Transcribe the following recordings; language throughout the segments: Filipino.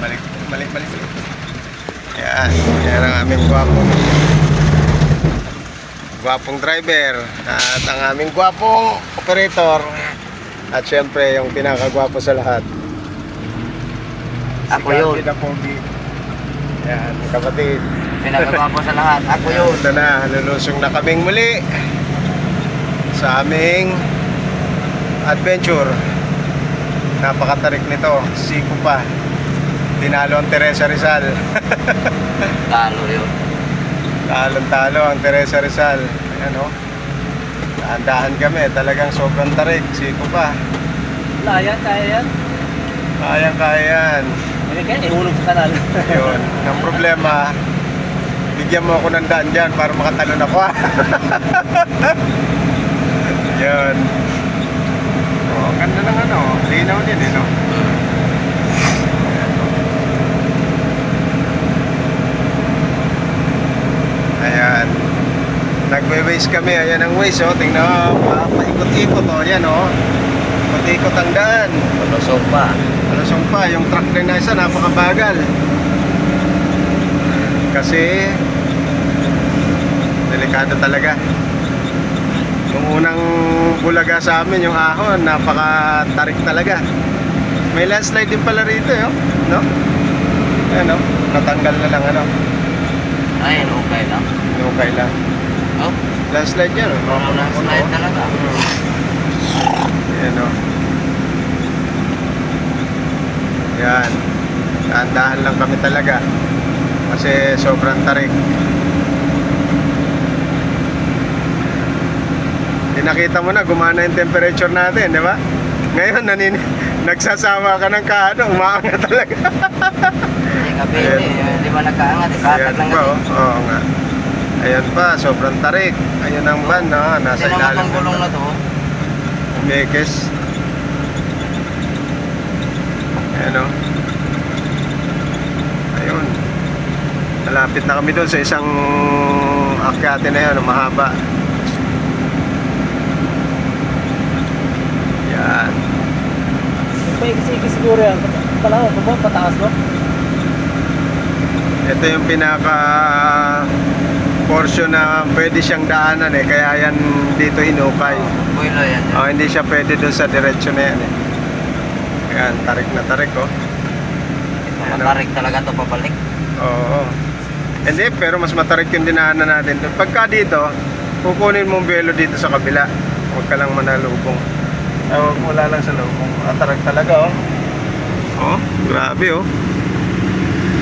Balik, balik, balik, balik. Yan, yan ang aming gwapong driver at ang aming gwapong operator at syempre yung pinakagwapo sa lahat. Ako yun. Si Pogi. Yan, kapatid. Pinagagwapo sa lahat. Ako yun. Ito na, lulusong na kaming muli sa aming adventure. Napakatarik nito, siko pa. Tinalo ang Teresa Rizal. Talo yun. Talon-talo ang Teresa Rizal. Ayan o. Dahan kami, talagang sobrang tarik, siko pa. Wala yan, kaya yan. Kaya yan. Hindi kaya, ihulog sa kanal. Yun, ang problema, bigyan mo ako ng daan dyan para makatalon ako. Yun. Oh, ganda ng ano, linaw din eh, no? Ayan. Nagwe-waste kami, ayan ang waste, oh. Tingnan mo, paikot-ikot, oh. Ayan, oh. Ikot-ikot ang daan. Palusog pa. Palusog pa, yung truck rin na isa, napakabagal. Kasi delikado talaga. Yung unang bulaga sa amin, yung ahon, napaka-tarik talaga. May landslide din pala rito, no? Ayan, no? Natanggal na lang, ano? Ay, okay lang. Okay lang. Oh? Landslide yan, no? Landslide talaga. Ayan, no? Yan. Dahan-dahan lang kami talaga. Kasi sobrang tarik. Nakita mo na, gumana yung temperature natin, di ba? Ngayon, nagsasawa ka ng kaano, umaangat talaga. Hindi ka pwede, hindi ba nagkaangat, ikatag lang pa, kasi. oo nga. Ayan pa, sobrang tarik. Ayan ang van, no? Nasa Sino ilalim. ang gulong na to? Umekes. Ayan, no? Ayun. Malapit na kami doon sa isang akyate na yun, mahaba. Yan. Sige siguro yan. Pala ko, pataas no? Ito yung pinaka portion na pwede siyang daanan eh. Kaya yan dito hinukay. Buwilo yan. Oh, hindi siya pwede doon sa diretsyo na yan eh. Yan, tarik na tarik oh. Matarik talaga to pabalik. Oo. Hindi, pero mas matarik yung dinaanan natin doon. Pagka dito, kukunin mong belo dito sa kabila. Huwag ka lang manalubong. Huwag wala lang sa lubong. Matarik talaga oh. Oh, grabe oh.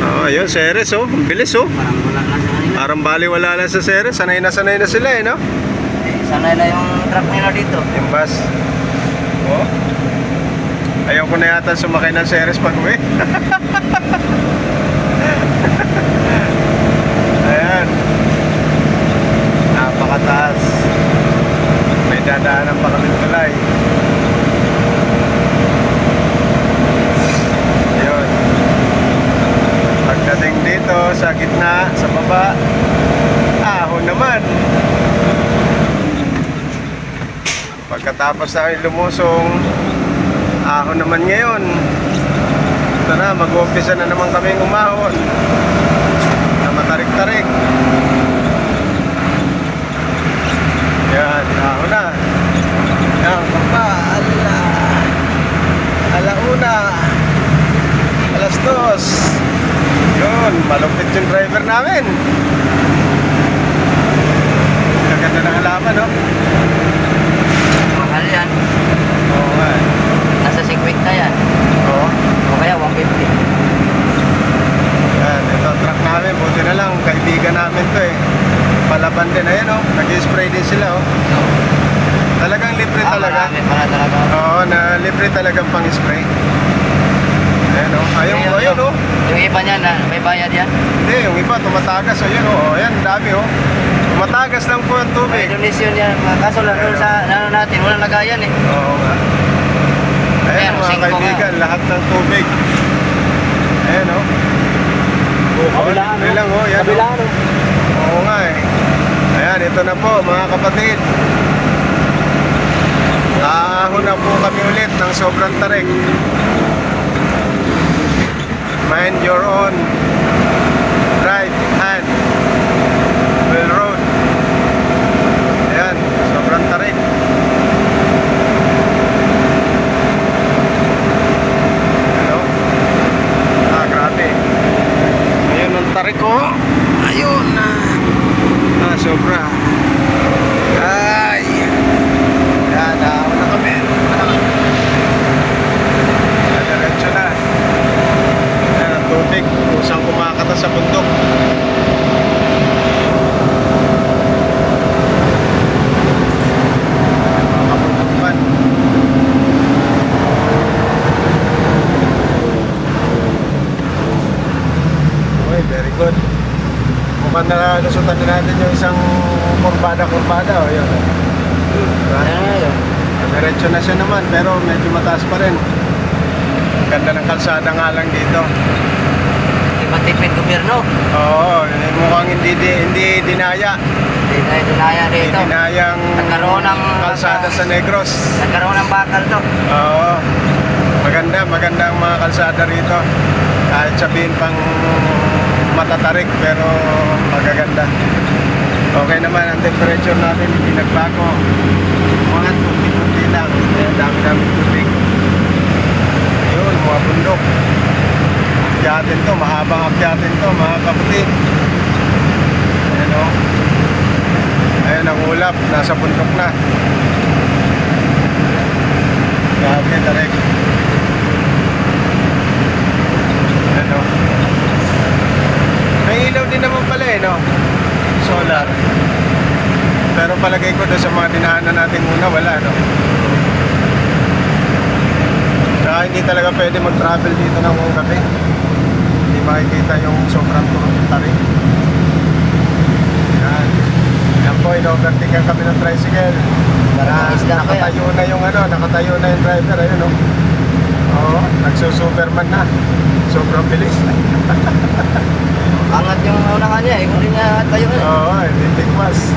Oh, ayun, Ceres oh. Ang bilis oh. Parang wala na sa kanila. Parang baliwala lang sa Ceres. Sanay na sila eh, no? Sanay na yung truck nila dito. Yung bus. Oh. Ayaw ko na yata sumakay ng Ceres pag uwi. Ayan. Napakataas. May dadaanan pa kami tulay. Ayun. Pagdating dito sa gitna, sa baba, ahon naman. Pagkatapos namin lumusong, ahon naman ngayon. Ito na, mag-umpisa na naman kaming umahon na matarik-tarik. Yan, ahon na. Yan, papa, alauna, alas 2. Yun, malupit yung driver namin. Kaganda ng halaman, no? Mahal yan. Oo nga. Nasa 50 yan. Oo. O kaya 150. Yan, ito ang truck namin. Buti na lang, kaibigan namin to eh. Palaban din, ayan oh. Nag-spray din sila oh. Talagang libre talaga. Marami pala talaga. Oo, na libre talagang pang-spray. Ayan oh. Ayun oh. Yung iba niya na may bayad yan. Hindi, yung iba tumatagas. Ayan oh. Ayan, dami oh. Tumatagas lang po ang May tubig. donation yan. Kaso lang doon sa ano natin, walang lagayan eh. Oo nga. Ayan mga 5 kaibigan, lahat ng tubig. Ayan oh. Kabilaan libre lang oh. Ayan, Kabilaan oh. Oo nga eh. Ayan, ito na po mga kapatid. Ahon na po kami ulit ng sobrang tarik. Mind your own right hand. Well road. Ayan, sobrang tarik. Ano? Grabe. Ayun ang tarik ko. Ayun na. Sobra. Ay. Yan, nauna kami. Diretso na. Yan ang tubig. Kusang kumakata sa bundok. Kapag okay, very good. Mukhang nalusutan din natin yung isang kurbada-kurbada. O yun. Ayun. Diretso na siya naman, pero medyo mataas pa rin. Ganda ng kalsada nga lang dito. Tipid gobyerno. Oo, mukhang hindi dinaya. Hindi tayo dinaya Hindi dito. dinayang Nagkaroon ng kalsada sa Negros. Nagkaroon ng bakal to. Oo. Maganda ang mga kalsada rito. Kahit sabihin pang matatarik, pero magaganda. Okay naman ang temperature natin, hindi nagbago. Mga tubig-tubig lang. Dami tubig. Ayun, mga bundok. Akyatin to, mahabang akyatin to, mga kapatid. Ayan o. Ayan ang ulap, nasa bundok na. Grabe, tarik. Ayan o. May ilaw din naman pala eh, no? Solar. Pero palagay ko doon sa mga dinaanan natin muna, wala, no? Saka hindi talaga pwede mag-travel dito ng gabi. Hindi makikita yung sobrang tarik. Yan. Yan po, ino-overtaken kami ng tricycle. Nakatayo na yung nakatayo na yung driver, ayun, no? Oo, nagsusuperman na. Sobrang bilis. Angat yung unahan niya, kung hindi niya tayo. Oo, hindi tigmas.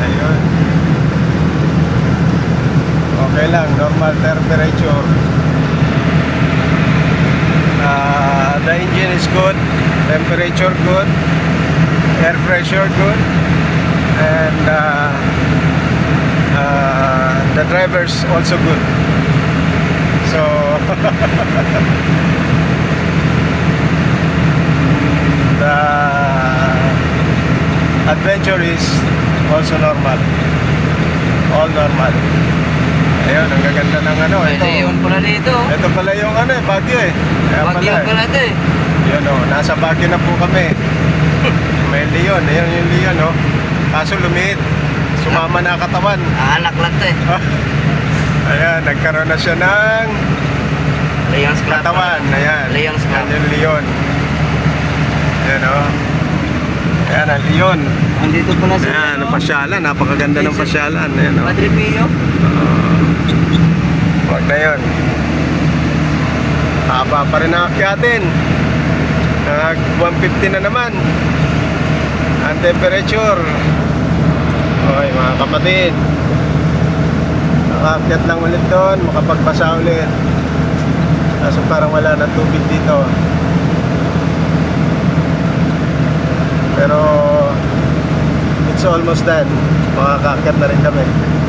Ayun. Okay lang, normal temperature. The engine is good, temperature good, air pressure good, and the driver's also good. So the adventure is also normal. All normal. Ayun, ang gaganda ng ito. Yun pala dito. Ito pala yung Baguio eh. Kaya Bagyo pala ito eh. Yun nasa Baguio na po kami. May Leon, ayun yung Leon Kaso lumiit. Sumama na katawan. Anak lang to eh. Ayan, nagkaroon na siya ng Leon's Club. katawan. Ayan. Leon's Club. Ayan yung Leon. Ayan Ayan ang Leon. Andito pala sa Ayan, ang pasyalan. Napakaganda ng pasyalan. Ayan Padre Pio. Huwag na yun. Haba pa rin ang akyatin. Nag 150 na naman ang temperature. Okay mga kapatid, nakaakyat lang ulit doon, makapagbasa ulit. Kaso parang wala na tubig dito. Pero it's almost done. Makakaakyat na rin kami.